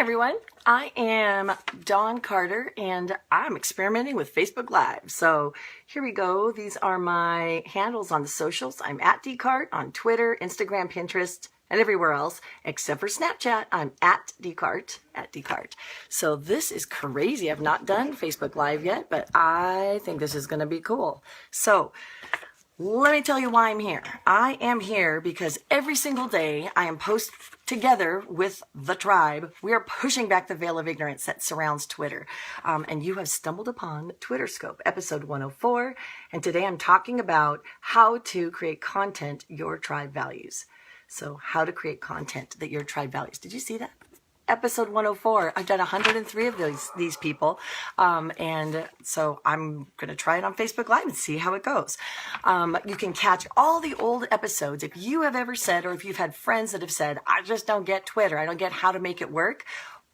everyone, I am Dawn Carter and I'm experimenting with Facebook Live. So here we go. These are my handles on the socials. I'm at dcart on Twitter, Instagram, Pinterest, and everywhere else except for Snapchat. I'm at dcart. So this is crazy. I've not done Facebook Live yet, but I think this is going to be cool. So let me tell you why I'm here. I am here because every single day I am together with the tribe. We are pushing back the veil of ignorance that surrounds Twitter. And you have stumbled upon Twitter Scope, episode 104. And today I'm talking about how to create content your tribe values. So how to create content that your tribe values. Did you see that? Episode 104. I've done 103 of these people. And so I'm going to try it on Facebook Live and see how it goes. You can catch all the old episodes. If you have ever said, or if you've had friends that have said, I just don't get Twitter, I don't get how to make it work.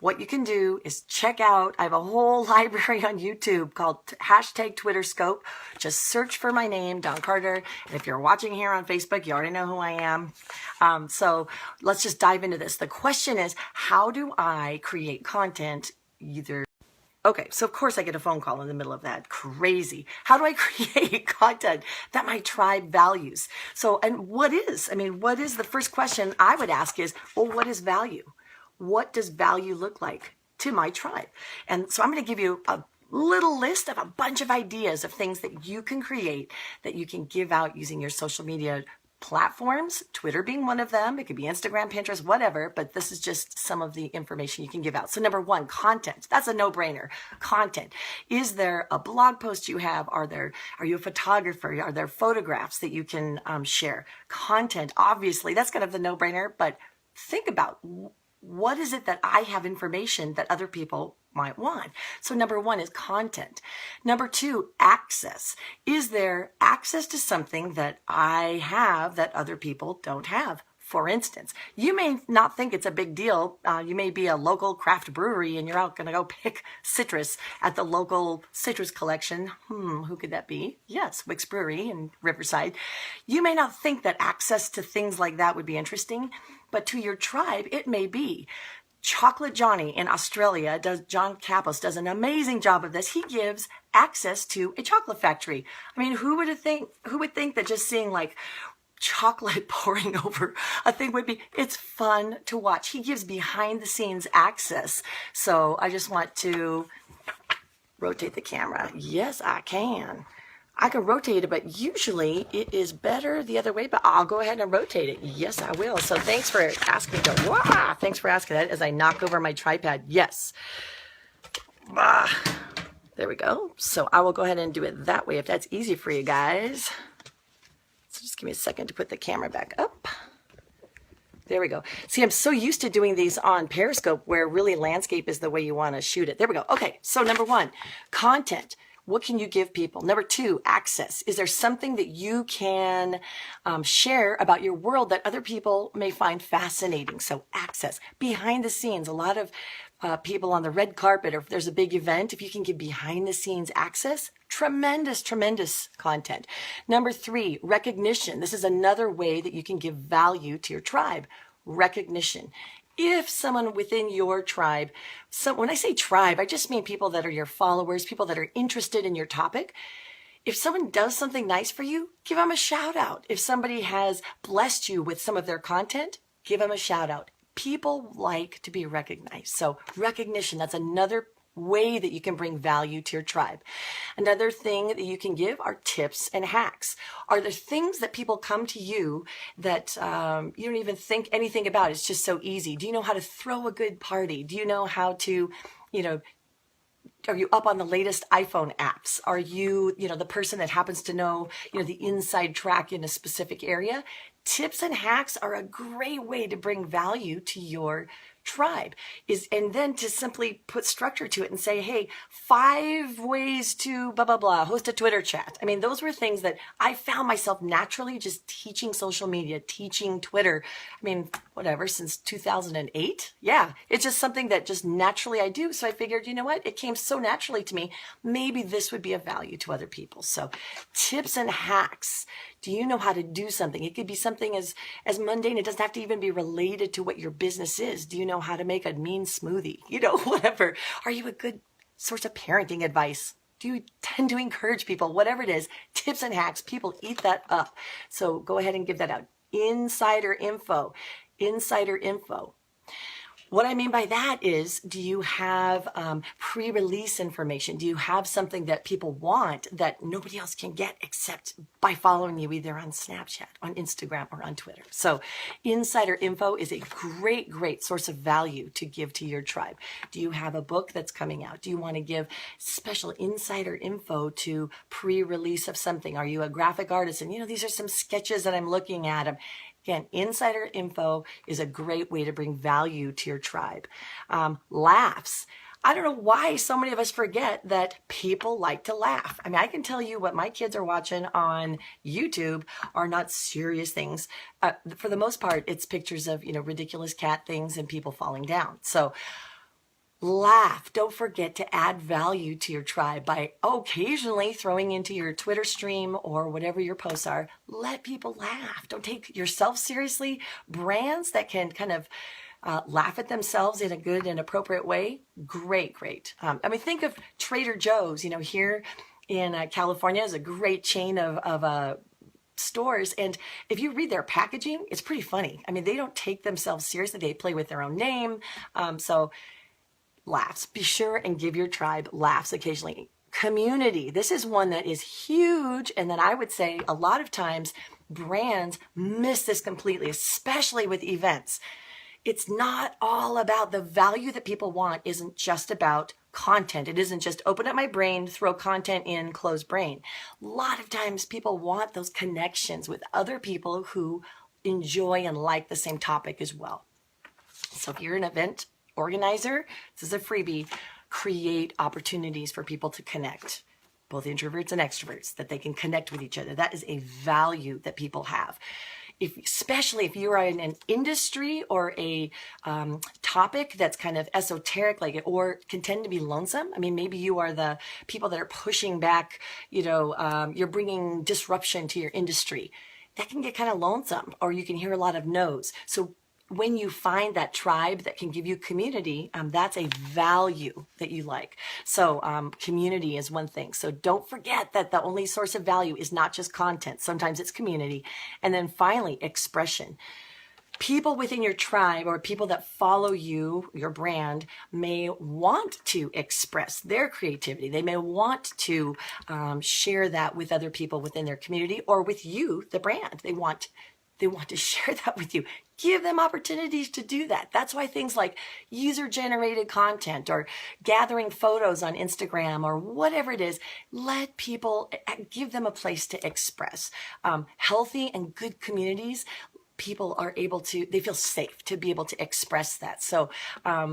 What you can do is check out, I have a whole library on YouTube called #TwitterScope. Just search for my name, Dawn Carter. And if you're watching here on Facebook, you already know who I am. So let's just dive into this. The question is, how do I create content Okay, so of course I get a phone call in the middle of that. Crazy. How do I create content that my tribe values? So, and what is the first question I would ask is, well, what is value? What does value look like to my tribe? And so I'm going to give you a little list of a bunch of ideas of things that you can create, that you can give out using your social media platforms, Twitter being one of them. It could be Instagram, Pinterest, whatever, but this is just some of the information you can give out. So number one, content. That's a no-brainer. Content. Is there a blog post you have? Are you a photographer? Are there photographs that you can share? Content, obviously, that's kind of the no-brainer, but think about what is it that I have information that other people might want? So number one is content. Number two, access. Is there access to something that I have that other people don't have? For instance, you may not think it's a big deal. You may be a local craft brewery and you're out going to go pick citrus at the local citrus collection. Who could that be? Yes, Wick's Brewery in Riverside. You may not think that access to things like that would be interesting, but to your tribe, it may be. Chocolate Johnny in Australia, John Kapos does an amazing job of this. He gives access to a chocolate factory. I mean, who would think that just seeing like chocolate pouring over a thing it's fun to watch. He gives behind the scenes access. So I just want to rotate the camera. Yes, I can. I can rotate it, but usually it is better the other way, but I'll go ahead and rotate it. Yes, I will. So thanks for asking. Thanks for asking that as I knock over my tripod. Yes. There we go. So I will go ahead and do it that way if that's easy for you guys. So just give me a second to put the camera back up. There we go. See, I'm so used to doing these on Periscope where really landscape is the way you want to shoot it. There we go. Okay, so number one, content. What can you give people? Number two, access. Is there something that you can share about your world that other people may find fascinating? So access. Behind the scenes, a lot of people on the red carpet, or if there's a big event, if you can give behind the scenes access, tremendous content. Number three, recognition. This is another way that you can give value to your tribe. Recognition. If someone within your tribe, when I say tribe, I just mean people that are your followers, people that are interested in your topic. If someone does something nice for you, give them a shout out. If somebody has blessed you with some of their content, give them a shout out. People like to be recognized. So recognition, that's another way that you can bring value to your tribe. Another thing that you can give are tips and hacks. Are there things that people come to you that you don't even think anything about? It's just so easy. Do you know how to throw a good party? Do you know how to, are you up on the latest iPhone apps? Are you, the person that happens to know, the inside track in a specific area? Tips and hacks are a great way to bring value to your tribe, and then to simply put structure to it and say, hey, 5 ways to blah, blah, blah, host a Twitter chat. I mean, those were things that I found myself naturally just teaching social media, teaching Twitter. I mean, whatever, since 2008. Yeah, it's just something that just naturally I do. So I figured, you know what? It came so naturally to me. Maybe this would be of value to other people. So tips and hacks. Do you know how to do something? It could be something as mundane. It doesn't have to even be related to what your business is. Do you know how to make a mean smoothie? Whatever. Are you a good source of parenting advice? Do you tend to encourage people? Whatever it is, tips and hacks, people eat that up. So go ahead and give that out. Insider info. Insider info. What I mean by that is, do you have pre-release information? Do you have something that people want that nobody else can get except by following you either on Snapchat, on Instagram, or on Twitter? So insider info is a great, great source of value to give to your tribe. Do you have a book that's coming out? Do you want to give special insider info to pre-release of something? Are you a graphic artist? And these are some sketches that I'm looking at. Again, insider info is a great way to bring value to your tribe. Laughs. I don't know why so many of us forget that people like to laugh. I mean, I can tell you what my kids are watching on YouTube are not serious things. For the most part, it's pictures of, ridiculous cat things and people falling down. So laugh. Don't forget to add value to your tribe by occasionally throwing into your Twitter stream or whatever your posts are. Let people laugh. Don't take yourself seriously. Brands that can kind of laugh at themselves in a good and appropriate way. Great, great. Think of Trader Joe's, here in California is a great chain of stores. And if you read their packaging, it's pretty funny. I mean, they don't take themselves seriously. They play with their own name. Laughs. Be sure and give your tribe laughs occasionally. Community. This is one that is huge. And then I would say a lot of times brands miss this completely, especially with events. It's not all about the value that people want isn't just about content. It isn't just open up my brain, throw content in, close brain. A lot of times people want those connections with other people who enjoy and like the same topic as well. So if you're an event organizer, this is a freebie. Create opportunities for people to connect, both introverts and extroverts, that they can connect with each other. That is a value that people have. Especially if you're in an industry or a topic that's kind of esoteric, or can tend to be lonesome. I mean, maybe you are the people that are pushing back, you're bringing disruption to your industry. That can get kind of lonesome, or you can hear a lot of no's. So when you find that tribe that can give you community, that's a value that you like. So community is one thing. So don't forget that the only source of value is not just content. Sometimes it's community. And then finally, expression. People within your tribe or people that follow you, your brand, may want to express their creativity. They may want to share that with other people within their community or with you, the brand. They want to share that with you. Give them opportunities to do that. That's why things like user-generated content or gathering photos on Instagram or whatever it is, let people, give them a place to express. Healthy and good communities, people are able to, they feel safe to be able to express that. So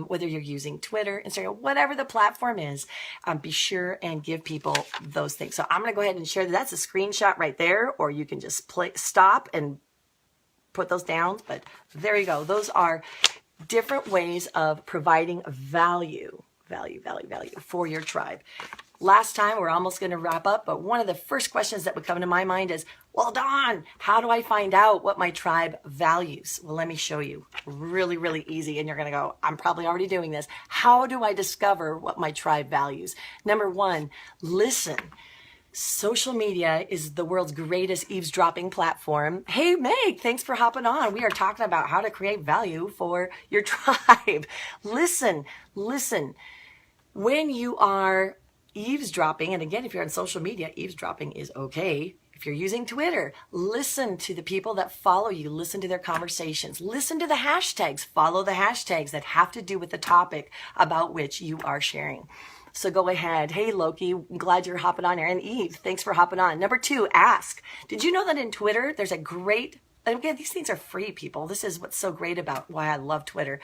whether you're using Twitter, Instagram, whatever the platform is, be sure and give people those things. So I'm going to go ahead and share that. That's a screenshot right there, or you can just stop and put those down, but there you go. Those are different ways of providing value for your tribe. Last time, we're almost going to wrap up, but one of the first questions that would come into my mind is, well, Dawn, how do I find out what my tribe values? Well, let me show you. Really, really easy. And you're going to go, I'm probably already doing this. How do I discover what my tribe values? Number one, listen. Social media is the world's greatest eavesdropping platform. Hey, Meg, thanks for hopping on. We are talking about how to create value for your tribe. Listen. When you are eavesdropping, and again, if you're on social media, eavesdropping is okay. If you're using Twitter, listen to the people that follow you. Listen to their conversations. Listen to the hashtags. Follow the hashtags that have to do with the topic about which you are sharing. So go ahead. Hey, Loki, I'm glad you're hopping on here. And Eve, thanks for hopping on. Number two, ask. Did you know that in Twitter, there's a great, again, these things are free, people. This is what's so great about why I love Twitter.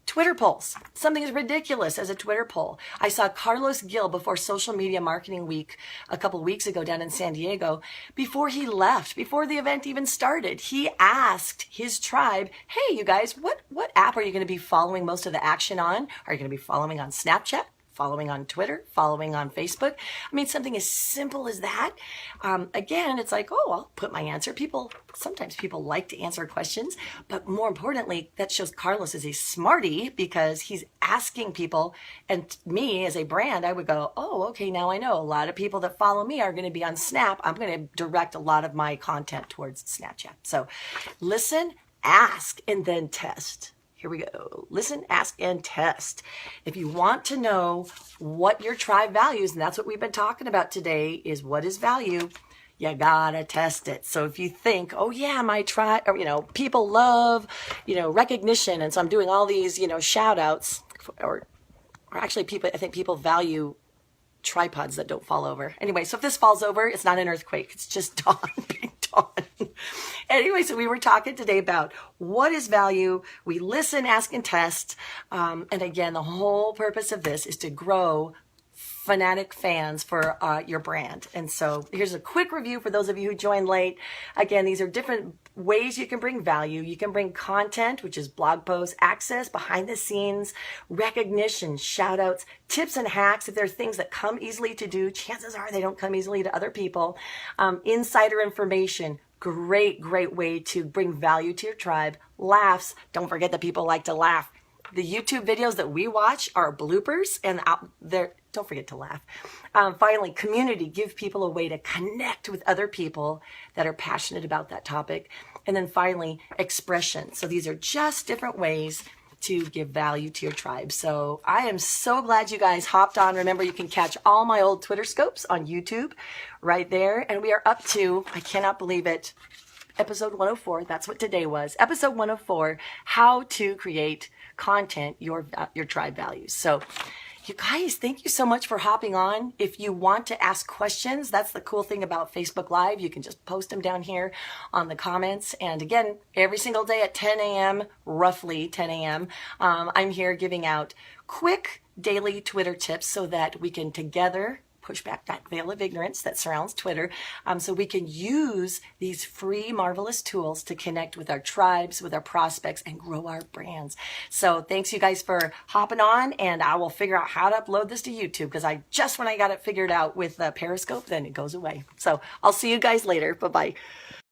Twitter polls. Something as ridiculous as a Twitter poll. I saw Carlos Gil before Social Media Marketing Week a couple of weeks ago down in San Diego. Before he left, before the event even started, he asked his tribe, hey, you guys, what app are you going to be following most of the action on? Are you going to be following on Snapchat, following on Twitter, following on Facebook. I mean, something as simple as that. Again, it's like, oh, I'll put my answer. Sometimes people like to answer questions, but more importantly, that shows Carlos is a smarty because he's asking people. And me as a brand, I would go, oh, okay, now I know a lot of people that follow me are going to be on Snap. I'm going to direct a lot of my content towards Snapchat. So listen, ask, and then test. Here we go. Listen, ask, and test. If you want to know what your tribe values, and that's what we've been talking about today, is what is value, you gotta test it. So if you think, oh yeah, my tribe, or, people love, recognition, and so I'm doing all these, shout outs, or actually I think people value tripods that don't fall over. Anyway, so if this falls over, it's not an earthquake. It's just dawn being dawn. Anyway, so we were talking today about what is value. We listen, ask, and test. And again, the whole purpose of this is to grow fanatic fans for your brand. And so here's a quick review for those of you who joined late. Again, these are different ways you can bring value. You can bring content, which is blog posts, access, behind the scenes, recognition, shout outs, tips and hacks. If there are things that come easily to do, chances are they don't come easily to other people. Insider information, great way to bring value to your tribe. Laughs, don't forget that people like to laugh. The YouTube videos that we watch are bloopers, and out there, don't forget to laugh. Finally, community, give people a way to connect with other people that are passionate about that topic. And then finally, expression. So these are just different ways to give value to your tribe. So I am so glad you guys hopped on. Remember, you can catch all my old Twitter scopes on YouTube right there. And we are up to, I cannot believe it, episode 104. That's what today was. Episode 104, how to create content your tribe values. So you guys, thank you so much for hopping on. If you want to ask questions, that's the cool thing about Facebook Live. You can just post them down here on the comments. And again, every single day at 10 a.m., roughly 10 a.m., I'm here giving out quick daily Twitter tips so that we can together push back that veil of ignorance that surrounds Twitter, so we can use these free, marvelous tools to connect with our tribes, with our prospects, and grow our brands. So thanks you guys for hopping on, and I will figure out how to upload this to YouTube, because when I got it figured out with Periscope, then it goes away. So I'll see you guys later. Bye-bye.